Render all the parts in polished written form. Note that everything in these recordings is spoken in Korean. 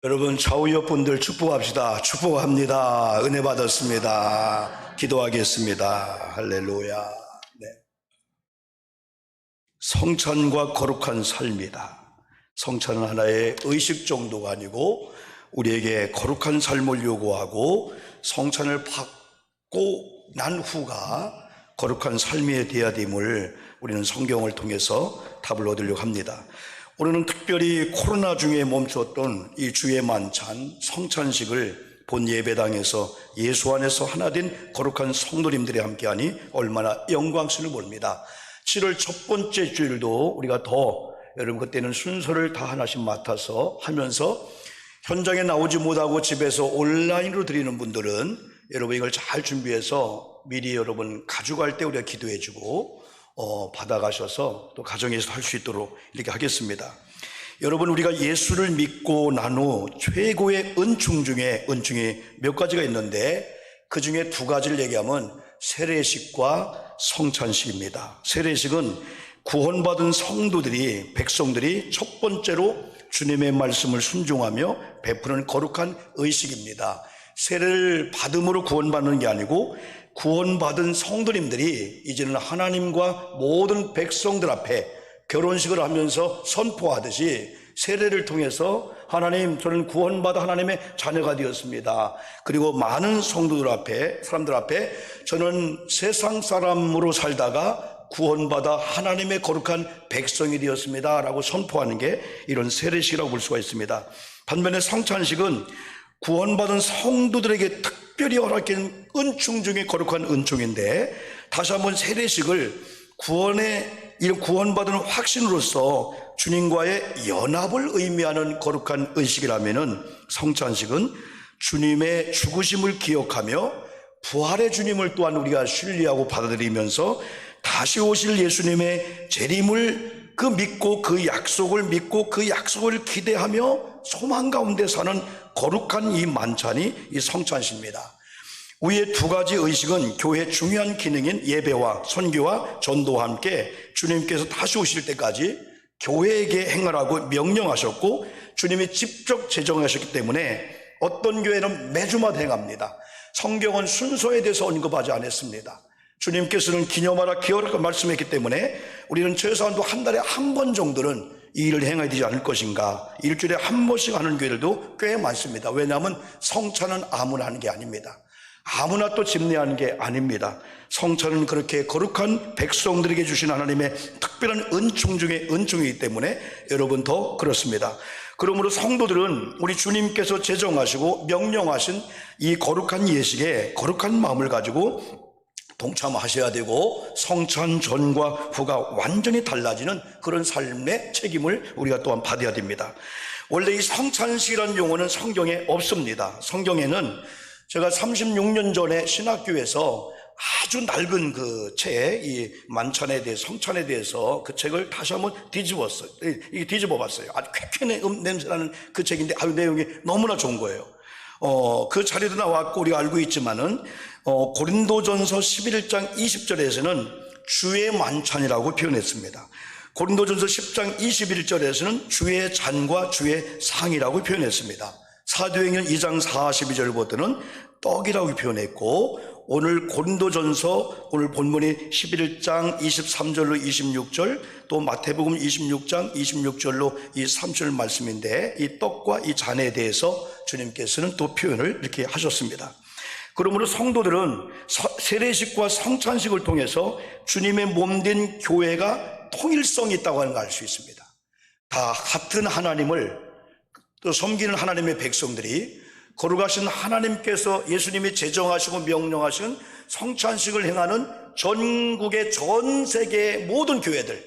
여러분 좌우옆 분들 축복합시다. 축복합니다. 은혜 받았습니다. 기도하겠습니다. 할렐루야. 네. 성찬과 거룩한 삶이다. 성찬은 하나의 의식 정도가 아니고 우리에게 거룩한 삶을 요구하고 성찬을 받고 난 후가 거룩한 삶이 되어야 됨을 우리는 성경을 통해서 답을 얻으려고 합니다. 오늘은 특별히 코로나 중에 멈추었던 이 주의 만찬 성찬식을 본 예배당에서 예수 안에서 하나 된 거룩한 성도님들이 함께하니 얼마나 영광스러워 보입니다. 7월 첫 번째 주일도 우리가 더 여러분 그때는 순서를 다 하나씩 맡아서 하면서 현장에 나오지 못하고 집에서 온라인으로 드리는 분들은 여러분 이걸 잘 준비해서 미리 여러분 가져갈 때 우리가 기도해주고 받아가셔서 또 가정에서 할 수 있도록 이렇게 하겠습니다. 여러분 우리가 예수를 믿고 난 후 최고의 은총 중에 은총이 몇 가지가 있는데 그 중에 두 가지를 얘기하면 세례식과 성찬식입니다. 세례식은 구원받은 성도들이 백성들이 첫 번째로 주님의 말씀을 순종하며 베푸는 거룩한 의식입니다. 세례를 받음으로 구원받는 게 아니고 구원받은 성도님들이 이제는 하나님과 모든 백성들 앞에 결혼식을 하면서 선포하듯이 세례를 통해서 하나님, 저는 구원받아 하나님의 자녀가 되었습니다. 그리고 많은 성도들 앞에, 사람들 앞에 저는 세상 사람으로 살다가 구원받아 하나님의 거룩한 백성이 되었습니다 라고 선포하는 게 이런 세례식이라고 볼 수가 있습니다. 반면에 성찬식은 구원받은 성도들에게 특별히 허락된 은총 중에 거룩한 은총인데 다시 한번 세례식을 이런 구원받은 확신으로서 주님과의 연합을 의미하는 거룩한 의식이라면은 성찬식은 주님의 죽으심을 기억하며 부활의 주님을 또한 우리가 신뢰하고 받아들이면서 다시 오실 예수님의 재림을 믿고 그 약속을 기대하며 소망 가운데 사는 거룩한 이 만찬이 이 성찬식입니다. 위의 두 가지 의식은 교회의 중요한 기능인 예배와 선교와 전도와 함께 주님께서 다시 오실 때까지 교회에게 행하라고 명령하셨고 주님이 직접 제정하셨기 때문에 어떤 교회는 매주마다 행합니다. 성경은 순서에 대해서 언급하지 않았습니다. 주님께서는 기념하라 기억하라 말씀했기 때문에 우리는 최소한도 한 달에 한 번 정도는 이 일을 행해야 되지 않을 것인가. 일주일에 한 번씩 하는 교회들도 꽤 많습니다. 왜냐하면 성찬은 아무나 하는 게 아닙니다. 아무나 또 집례하는 게 아닙니다. 성찬은 그렇게 거룩한 백성들에게 주신 하나님의 특별한 은총 중에 은총이기 때문에 여러분 더 그렇습니다. 그러므로 성도들은 우리 주님께서 제정하시고 명령하신 이 거룩한 예식에 거룩한 마음을 가지고 동참하셔야 되고 성찬 전과 후가 완전히 달라지는 그런 삶의 책임을 우리가 또한 받아야 됩니다. 원래 이 성찬식이라는 용어는 성경에 없습니다. 성경에는 제가 36년 전에 신학교에서 아주 낡은 그 책, 이 만찬에 대해 성찬에 대해서 그 책을 다시 한번 뒤집었어요. 이게 뒤집어봤어요. 아주 쾌쾌한 냄새나는 그 책인데 내용이 너무나 좋은 거예요. 그 자리도 나왔고 우리가 알고 있지만은 고린도전서 11장 20절에서는 주의 만찬이라고 표현했습니다. 고린도전서 10장 21절에서는 주의 잔과 주의 상이라고 표현했습니다. 사도행전 2장 42절부터는 떡이라고 표현했고 오늘 고린도전서 오늘 본문이 11장 23절로 26절 또 마태복음 26장 26절로 이 3절 말씀인데 이 떡과 이 잔에 대해서 주님께서는 또 표현을 이렇게 하셨습니다. 그러므로 성도들은 세례식과 성찬식을 통해서 주님의 몸된 교회가 통일성이 있다고 하는 걸 알 수 있습니다. 다 같은 하나님을 또 섬기는 하나님의 백성들이 거룩하신 하나님께서 예수님이 제정하시고 명령하신 성찬식을 행하는 전국의 전 세계의 모든 교회들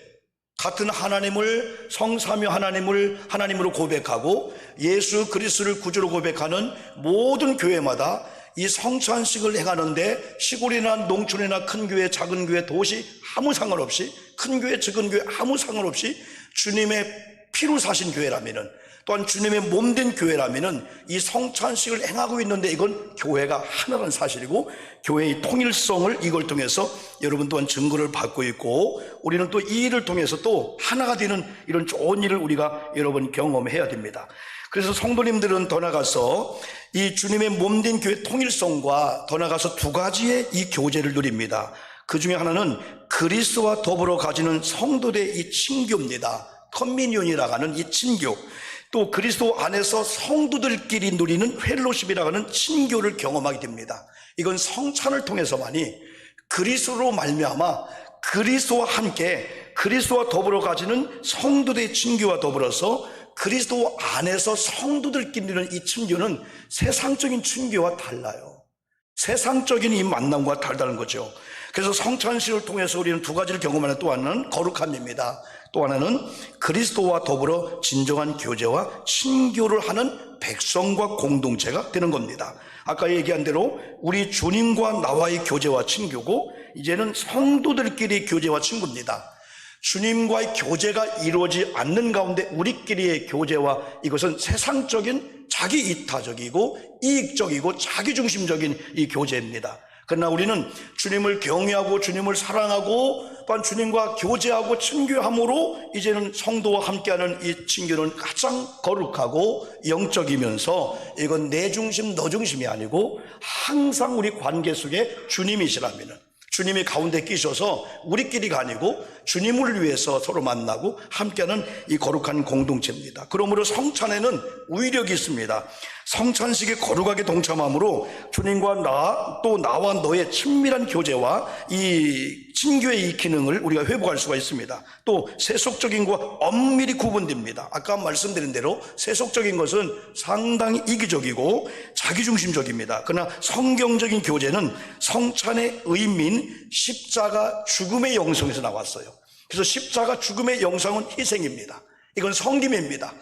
같은 하나님을 성삼위 하나님으로 고백하고 예수 그리스도를 구주로 고백하는 모든 교회마다 이 성찬식을 행하는데 시골이나 농촌이나 큰 교회 작은 교회 도시 아무 상관없이 큰 교회 작은 교회 아무 상관없이 주님의 피로 사신 교회라면은 또한 주님의 몸된 교회라면은 이 성찬식을 행하고 있는데 이건 교회가 하나라는 사실이고 교회의 통일성을 이걸 통해서 여러분 또한 증거를 받고 있고 우리는 또 이 일을 통해서 또 하나가 되는 이런 좋은 일을 우리가 여러분 경험해야 됩니다. 그래서 성도님들은 더 나가서 이 주님의 몸된 교회 통일성과 더 나가서 두 가지의 이 교제를 누립니다. 그 중에 하나는 그리스도와 더불어 가지는 성도들의 이 친교입니다. 커뮤니온이라고 하는 이 친교, 또 그리스도 안에서 성도들끼리 누리는 펠로십이라고 하는 친교를 경험하게 됩니다. 이건 성찬을 통해서만이 그리스도로 말미암아 그리스도와 함께 그리스도와 더불어 가지는 성도들의 친교와 더불어서 그리스도 안에서 성도들끼리 누리는 이 친교는 세상적인 친교와 달라요. 세상적인 이 만남과 다르다는 거죠. 그래서 성찬식을 통해서 우리는 두 가지를 경험하는, 또 하나는 거룩함입니다. 또 하나는 그리스도와 더불어 진정한 교제와 친교를 하는 백성과 공동체가 되는 겁니다. 아까 얘기한 대로 우리 주님과 나와의 교제와 친교고, 이제는 성도들끼리 교제와 친구입니다. 주님과의 교제가 이루어지지 않는 가운데 우리끼리의 교제와, 이것은 세상적인 자기 이타적이고 이익적이고 자기중심적인 이 교제입니다. 그러나 우리는 주님을 경외하고 주님을 사랑하고 또한 주님과 교제하고 친교함으로 이제는 성도와 함께하는 이 친교는 가장 거룩하고 영적이면서, 이건 내 중심 너 중심이 아니고 항상 우리 관계 속에 주님이시라면, 주님이 가운데 끼셔서 우리끼리가 아니고 주님을 위해서 서로 만나고 함께하는 이 거룩한 공동체입니다. 그러므로 성찬에는 위력이 있습니다. 성찬식에 거룩하게 동참함으로 주님과 또 나와 너의 친밀한 교제와 이 친교의 이 기능을 우리가 회복할 수가 있습니다. 또 세속적인 것과 엄밀히 구분됩니다. 아까 말씀드린 대로 세속적인 것은 상당히 이기적이고 자기중심적입니다. 그러나 성경적인 교제는 성찬의 의미인 십자가 죽음의 영성에서 나왔어요. 그래서 십자가 죽음의 영성은 희생입니다. 이건 성김입니다.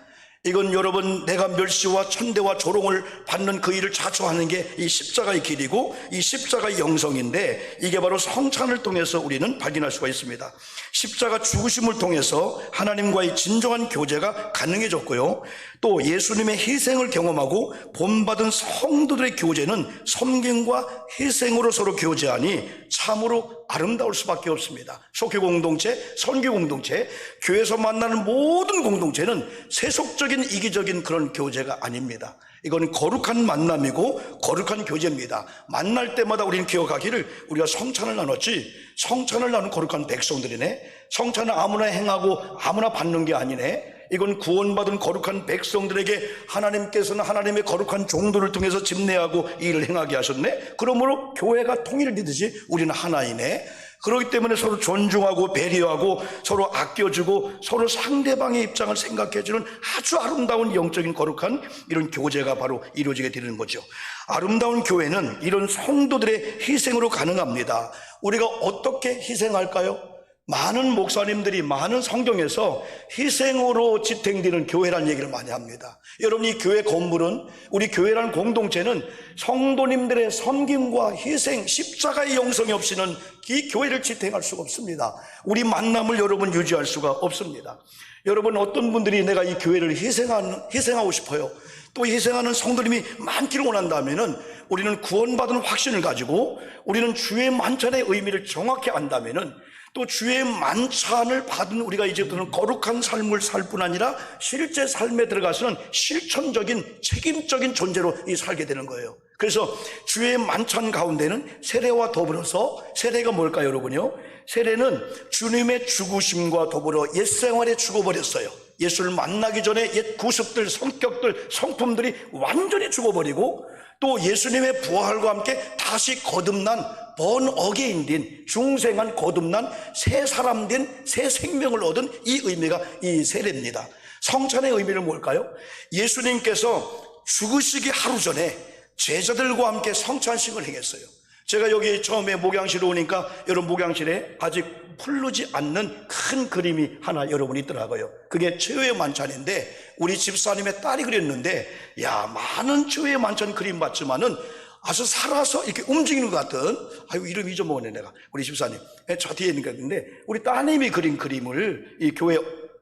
이건 여러분, 내가 멸시와 천대와 조롱을 받는 그 일을 자초하는 게 이 십자가의 길이고 이 십자가의 영성인데, 이게 바로 성찬을 통해서 우리는 발견할 수가 있습니다. 십자가 죽으심을 통해서 하나님과의 진정한 교제가 가능해졌고요, 또 예수님의 희생을 경험하고 본받은 성도들의 교제는 섬김과 희생으로 서로 교제하니 참으로 아름다울 수밖에 없습니다. 속회 공동체, 선교 공동체, 교회에서 만나는 모든 공동체는 세속적인 이기적인 그런 교제가 아닙니다. 이건 거룩한 만남이고 거룩한 교제입니다. 만날 때마다 우리는 기억하기를, 우리가 성찬을 나눴지, 성찬을 나눈 거룩한 백성들이네, 성찬을 아무나 행하고 아무나 받는 게 아니네, 이건 구원받은 거룩한 백성들에게 하나님께서는 하나님의 거룩한 종들을 통해서 집례하고 일을 행하게 하셨네. 그러므로 교회가 통일되듯이 우리는 하나이네. 그렇기 때문에 서로 존중하고 배려하고 서로 아껴주고 서로 상대방의 입장을 생각해주는 아주 아름다운 영적인 거룩한 이런 교제가 바로 이루어지게 되는 거죠. 아름다운 교회는 이런 성도들의 희생으로 가능합니다. 우리가 어떻게 희생할까요? 많은 목사님들이 많은 성경에서 희생으로 지탱되는 교회라는 얘기를 많이 합니다. 여러분, 이 교회 건물은, 우리 교회라는 공동체는 성도님들의 섬김과 희생, 십자가의 영성이 없이는 이 교회를 지탱할 수가 없습니다. 우리 만남을 여러분 유지할 수가 없습니다. 여러분, 어떤 분들이 내가 이 교회를 희생하고 싶어요, 또 희생하는 성도님이 많기를 원한다면은, 우리는 구원받은 확신을 가지고 우리는 주의 만찬의 의미를 정확히 안다면은, 또 주의 만찬을 받은 우리가 이제부터는 거룩한 삶을 살 뿐 아니라 실제 삶에 들어가서는 실천적인 책임적인 존재로 살게 되는 거예요. 그래서 주의 만찬 가운데는 세례와 더불어서, 세례가 뭘까요 여러분요? 세례는 주님의 죽으심과 더불어 옛 생활에 죽어버렸어요. 예수를 만나기 전에 옛 구습들, 성격들, 성품들이 완전히 죽어버리고, 또 예수님의 부활과 함께 다시 거듭난 본 어게인된, 중생한 거듭난 새 사람 된 새 생명을 얻은 이 의미가 이 세례입니다. 성찬의 의미는 뭘까요? 예수님께서 죽으시기 하루 전에 제자들과 함께 성찬식을 행했어요. 제가 여기 처음에 목양실에 오니까 여러분, 목양실에 아직 풀르지 않는 큰 그림이 하나 여러분 있더라고요. 그게 최후의 만찬인데, 우리 집사님의 딸이 그렸는데, 야, 많은 최후의 만찬 그림 봤지만은 아주 살아서 이렇게 움직이는 것 같은, 아유, 이름 잊어먹었네 내가. 우리 집사님 저 뒤에 있는 게 있는데, 우리 따님이 그린 그림을 이 교회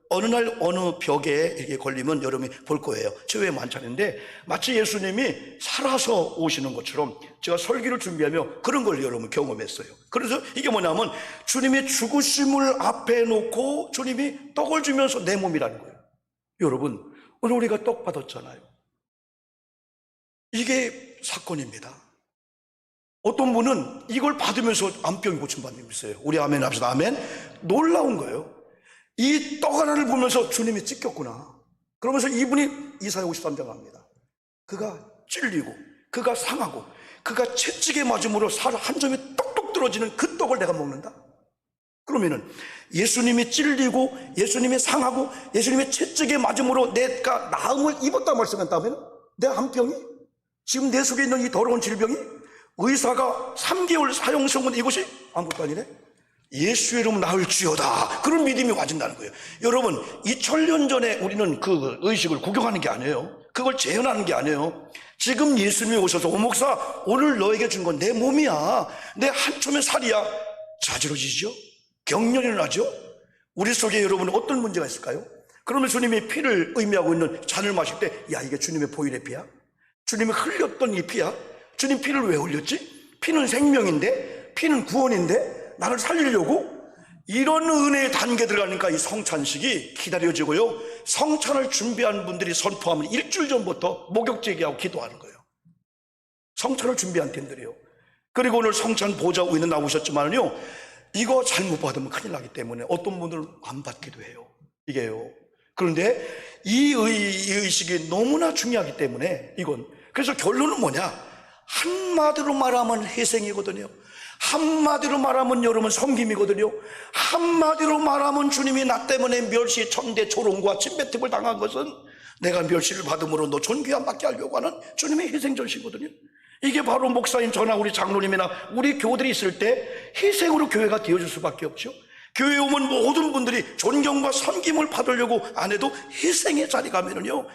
어느 날 어느 벽에 이렇게 걸리면 여러분이 볼 거예요. 최후의 만찬인데 마치 예수님이 살아서 오시는 것처럼 제가 설교를 준비하며 그런 걸 여러분 경험했어요. 그래서 이게 뭐냐면, 주님의 죽으심을 앞에 놓고 주님이 떡을 주면서 내 몸이라는 거예요. 여러분, 오늘 우리가 떡 받았잖아요. 이게 사건입니다. 어떤 분은 이걸 받으면서 암병이 고침받는 분이 있어요. 우리 아멘 합시다. 아멘. 놀라운 거예요. 이 떡 하나를 보면서 주님이 찢겼구나. 그러면서 이분이 이사야 53장 합니다. 그가 찔리고 그가 상하고 그가 채찍에 맞음으로 살 한 점이 똑똑 떨어지는 그 떡을 내가 먹는다. 그러면은 예수님이 찔리고 예수님이 상하고 예수님의 채찍에 맞음으로 내가 나음을 입었다 말씀한다면 내 암병이 지금 내 속에 있는 이 더러운 질병이 의사가 3개월 사용성은 이것이 아무것도 아니네. 예수의 이름 나을지어다. 그런 믿음이 와진다는 거예요. 여러분 2000년 전에 우리는 그 의식을 구경하는 게 아니에요. 그걸 재현하는 게 아니에요. 지금 예수님이 오셔서 오 목사 오늘 너에게 준 건 내 몸이야. 내 한 촘의 살이야. 자지러지죠? 경련이 나죠? 우리 속에 여러분 어떤 문제가 있을까요? 그러면 주님이 피를 의미하고 있는 잔을 마실 때 야 이게 주님의 보혈의 피야? 주님이 흘렸던 이 피야? 주님 피를 왜 흘렸지? 피는 생명인데 피는 구원인데 나를 살리려고? 이런 은혜의 단계들 가니까 이 성찬식이 기다려지고요. 성찬을 준비한 분들이 선포하면 일주일 전부터 목욕제기하고 기도하는 거예요. 성찬을 준비한 팀들이요. 그리고 오늘 성찬 보좌 위에 나오셨지만요, 이거 잘못 받으면 큰일 나기 때문에 어떤 분들은 안 받기도 해요. 이게요. 그런데 이 의식이 너무나 중요하기 때문에 이건 그래서 결론은 뭐냐? 한마디로 말하면 희생이거든요. 한마디로 말하면 여러분 섬김이거든요. 한마디로 말하면 주님이 나 때문에 멸시, 천대, 조롱과 침뱉음을 당한 것은 내가 멸시를 받음으로 너 존귀함 받게 하려고 하는 주님의 희생전시거든요. 이게 바로 목사님 저나 우리 장로님이나 우리 교우들이 있을 때 희생으로 교회가 되어줄 수밖에 없죠. 교회에 오면 모든 분들이 존경과 섬김을 받으려고 안 해도 희생의 자리 가면은요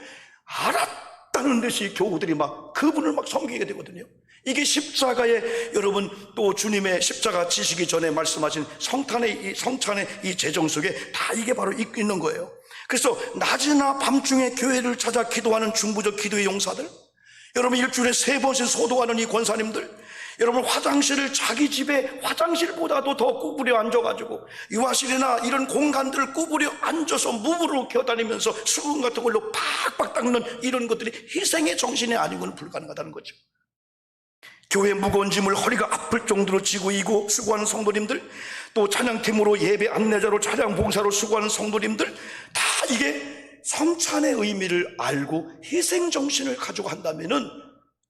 알았다는 듯이 교우들이 막 그분을 막 섬기게 되거든요. 이게 십자가의 여러분 또 주님의 십자가 지시기 전에 말씀하신 성찬의 이 재정 속에 다 이게 바로 있는 거예요. 그래서 낮이나 밤중에 교회를 찾아 기도하는 중부적 기도의 용사들, 여러분 일주일에 3번씩 소도하는 이 권사님들, 여러분 화장실을 자기 집에 화장실보다도 더 구부려 앉아가지고 유아실이나 이런 공간들을 구부려 앉아서 무브로 기어다니면서 수건 같은 걸로 팍팍 닦는 이런 것들이 희생의 정신이 아니고는 불가능하다는 거죠. 교회 무거운 짐을 허리가 아플 정도로 지고 이고 수고하는 성도님들, 또 찬양팀으로 예배 안내자로 찬양 봉사로 수고하는 성도님들, 다 이게 성찬의 의미를 알고 희생정신을 가지고 한다면은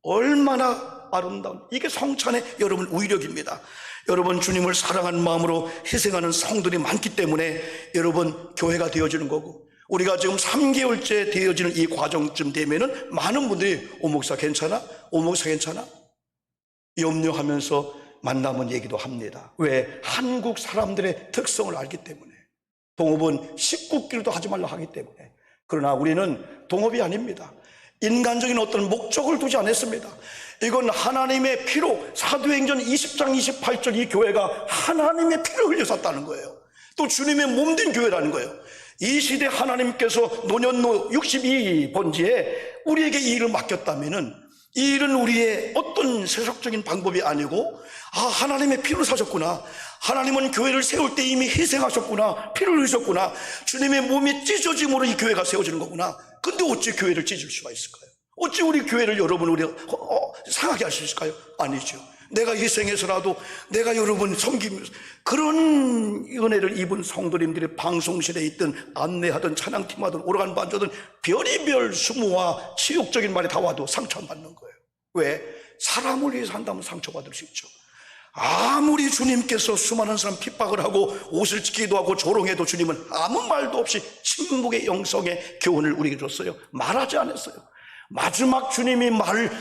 얼마나 아름다운, 이게 성찬의 여러분 위력입니다. 여러분 주님을 사랑하는 마음으로 희생하는 성들이 많기 때문에 여러분 교회가 되어지는 거고, 우리가 지금 3개월째 되어지는 이 과정쯤 되면은 많은 분들이 오 목사 괜찮아? 오 목사 괜찮아? 염려하면서 만나면 얘기도 합니다. 왜? 한국 사람들의 특성을 알기 때문에. 동업은 19길도 하지 말라 하기 때문에. 그러나 우리는 동업이 아닙니다. 인간적인 어떤 목적을 두지 않았습니다. 이건 하나님의 피로, 사도행전 20장 28절 이 교회가 하나님의 피를 흘려 샀다는 거예요. 또 주님의 몸된 교회라는 거예요. 이 시대 하나님께서 노년노 62번지에 우리에게 이 일을 맡겼다면은 이 일은 우리의 어떤 세속적인 방법이 아니고, 아, 하나님의 피를 사셨구나. 하나님은 교회를 세울 때 이미 희생하셨구나. 피를 흘리셨구나. 주님의 몸이 찢어짐으로 이 교회가 세워지는 거구나. 근데 어찌 교회를 찢을 수가 있을까요? 어찌 우리 교회를 여러분 우리 상하게 할 수 있을까요? 아니죠. 내가 희생해서라도 내가 여러분 섬기면서 그런 은혜를 입은 성도님들이 방송실에 있든 안내하든 찬양팀하든 오르간 반주든 별의별 수모와 치욕적인 말이 다 와도 상처 안 받는 거예요. 왜? 사람을 위해서 한다면 상처받을 수 있죠. 아무리 주님께서 수많은 사람 핍박을 하고 옷을 찢기도 하고 조롱해도 주님은 아무 말도 없이 침묵의 영성의 교훈을 우리에게 줬어요. 말하지 않았어요. 마지막 주님이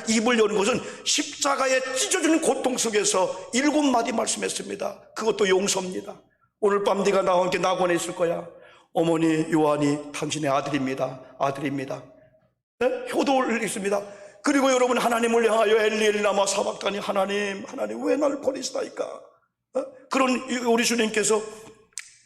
입을 여는 것은 십자가에 찢어지는 고통 속에서 7마디 말씀했습니다. 그것도 용서입니다. 오늘 밤 네가 나와 함께 낙원에 있을 거야. 어머니 요한이 당신의 아들입니다. 아들입니다. 네? 효도를 읽습니다. 그리고 여러분 하나님을 향하여 엘리 라마 사박다니, 하나님 왜 나를 버리시나이까. 그런 우리 주님께서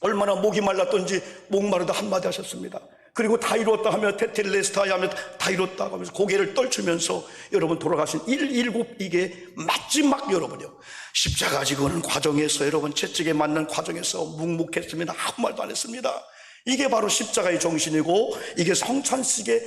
얼마나 목이 말랐던지 목마르다 한마디 하셨습니다. 그리고 다 이루었다 하며 테텔레스타야 하며 다 이뤘다고 하면서 고개를 떨치면서 여러분 돌아가신 119 이게 마지막 여러분요 십자가 지고는 과정에서 여러분 채찍에 맞는 과정에서 묵묵했습니다. 아무 말도 안 했습니다. 이게 바로 십자가의 정신이고 이게 성찬식에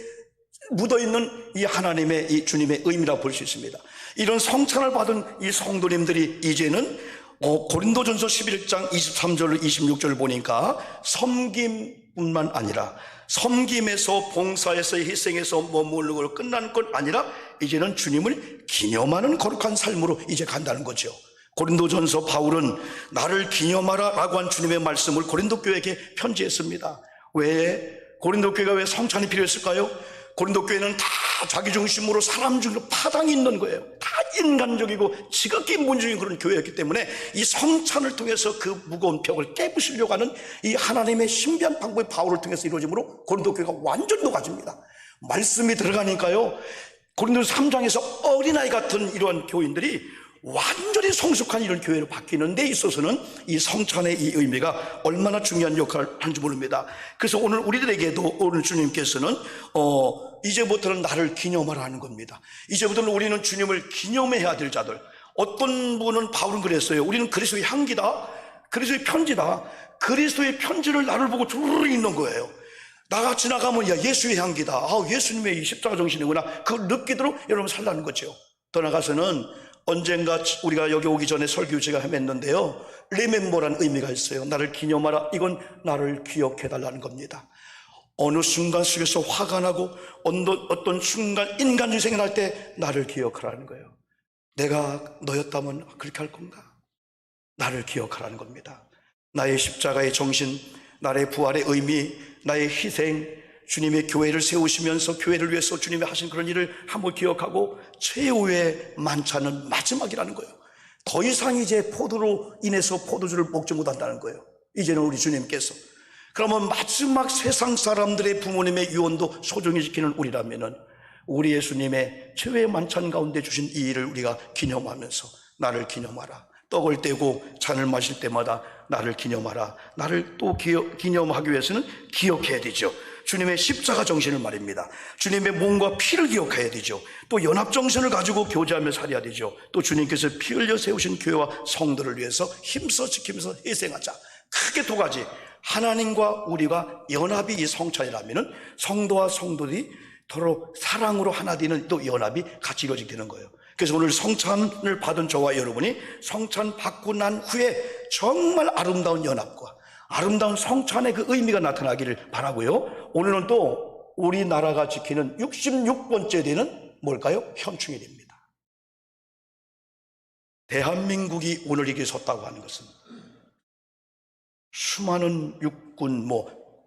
묻어있는 이 하나님의 이 주님의 의미라고 볼 수 있습니다. 이런 성찬을 받은 이 성도님들이 이제는 고린도전서 11장 23절 26절을 보니까 섬김뿐만 아니라 섬김에서 봉사에서 희생에서 머무르는 걸 끝난 것 아니라 이제는 주님을 기념하는 거룩한 삶으로 이제 간다는 거죠. 고린도전서 바울은 나를 기념하라 라고 한 주님의 말씀을 고린도 교회에게 편지했습니다. 왜? 고린도 교회가 왜 성찬이 필요했을까요? 고린도 교회는 다 자기 중심으로 사람 중심으로 파당이 있는 거예요. 다 인간적이고 지극히 인본주의인 그런 교회였기 때문에 이 성찬을 통해서 그 무거운 벽을 깨부시려고 하는 이 하나님의 신비한 방법이 바울을 통해서 이루어지므로 고린도 교회가 완전 녹아집니다. 말씀이 들어가니까요, 고린도 3장에서 어린아이 같은 이러한 교인들이 완전히 성숙한 이런 교회로 바뀌는 데 있어서는 이 성찬의 이 의미가 얼마나 중요한 역할을 하는지 모릅니다. 그래서 오늘 우리들에게도 오늘 주님께서는 이제부터는 나를 기념하라 하는 겁니다. 이제부터는 우리는 주님을 기념해야 될 자들. 어떤 분은 바울은 그랬어요. 우리는 그리스도의 향기다, 그리스도의 편지다. 그리스도의 편지를 나를 보고 주르르 읽는 거예요. 나가 지나가면 야 예수의 향기다, 아 예수님의 이 십자가 정신이구나, 그걸 느끼도록 여러분 살라는 거죠. 더 나가서는 언젠가 우리가 여기 오기 전에 설교 제가 헤맸는데요, 리멤버라는 의미가 있어요. 나를 기념하라. 이건 나를 기억해달라는 겁니다. 어느 순간 속에서 화가 나고 어떤 순간 인간이 생겨날 때 나를 기억하라는 거예요. 내가 너였다면 그렇게 할 건가? 나를 기억하라는 겁니다. 나의 십자가의 정신, 나의 부활의 의미, 나의 희생, 주님의 교회를 세우시면서 교회를 위해서 주님이 하신 그런 일을 한번 기억하고 최후의 만찬은 마지막이라는 거예요. 더 이상 이제 포도로 인해서 포도주를 먹지 못한다는 거예요. 이제는 우리 주님께서. 그러면 마지막 세상 사람들의 부모님의 유언도 소중히 지키는 우리라면은 우리 예수님의 최후의 만찬 가운데 주신 이 일을 우리가 기념하면서 나를 기념하라. 떡을 떼고 잔을 마실 때마다 나를 기념하라. 나를 또 기념하기 위해서는 기억해야 되죠. 주님의 십자가 정신을 말입니다. 주님의 몸과 피를 기억해야 되죠. 또 연합정신을 가지고 교제하며 살아야 되죠. 또 주님께서 피 흘려 세우신 교회와 성도를 위해서 힘써 지키면서 희생하자. 크게 두 가지. 하나님과 우리가 연합이 이 성찬이라면 성도와 성도들이 서로 사랑으로 하나 되는 또 연합이 같이 이루어지게 되는 거예요. 그래서 오늘 성찬을 받은 저와 여러분이 성찬 받고 난 후에 정말 아름다운 연합과 아름다운 성찬의 그 의미가 나타나기를 바라고요. 오늘은 또 우리나라가 지키는 66번째 되는 뭘까요? 현충일입니다. 대한민국이 오늘 이렇게 섰다고 하는 것은 수많은 육군,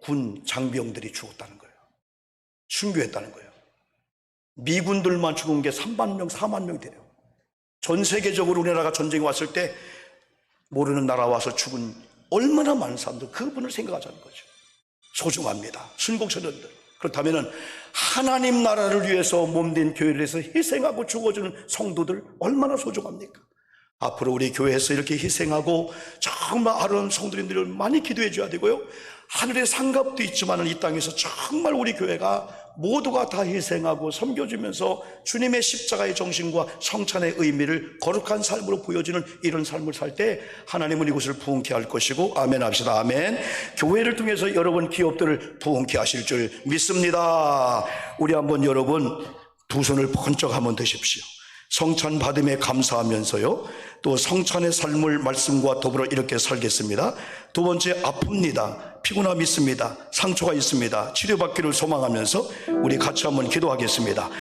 군 장병들이 죽었다는 거예요. 순교했다는 거예요. 미군들만 죽은 게 3만 명, 4만 명 돼요. 전 세계적으로 우리나라가 전쟁이 왔을 때 모르는 나라 와서 죽은 얼마나 많은 사람들, 그분을 생각하자는 거죠. 소중합니다. 순국선원들. 그렇다면 하나님 나라를 위해서 몸된 교회를 위해서 희생하고 죽어주는 성도들 얼마나 소중합니까? 앞으로 우리 교회에서 이렇게 희생하고 정말 아름다운 성도님들을 많이 기도해 줘야 되고요, 하늘의 상급도 있지만 이 땅에서 정말 우리 교회가 모두가 다 희생하고 섬겨주면서 주님의 십자가의 정신과 성찬의 의미를 거룩한 삶으로 보여주는 이런 삶을 살 때 하나님은 이곳을 부흥케 할 것이고, 아멘 합시다. 아멘. 교회를 통해서 여러분 기업들을 부흥케 하실 줄 믿습니다. 우리 한번 여러분 두 손을 번쩍 한번 드십시오. 성찬 받음에 감사하면서요, 또 성찬의 삶을 말씀과 더불어 이렇게 살겠습니다. 두 번째, 아픕니다. 피곤함이 있습니다. 상처가 있습니다. 치료받기를 소망하면서 우리 같이 한번 기도하겠습니다.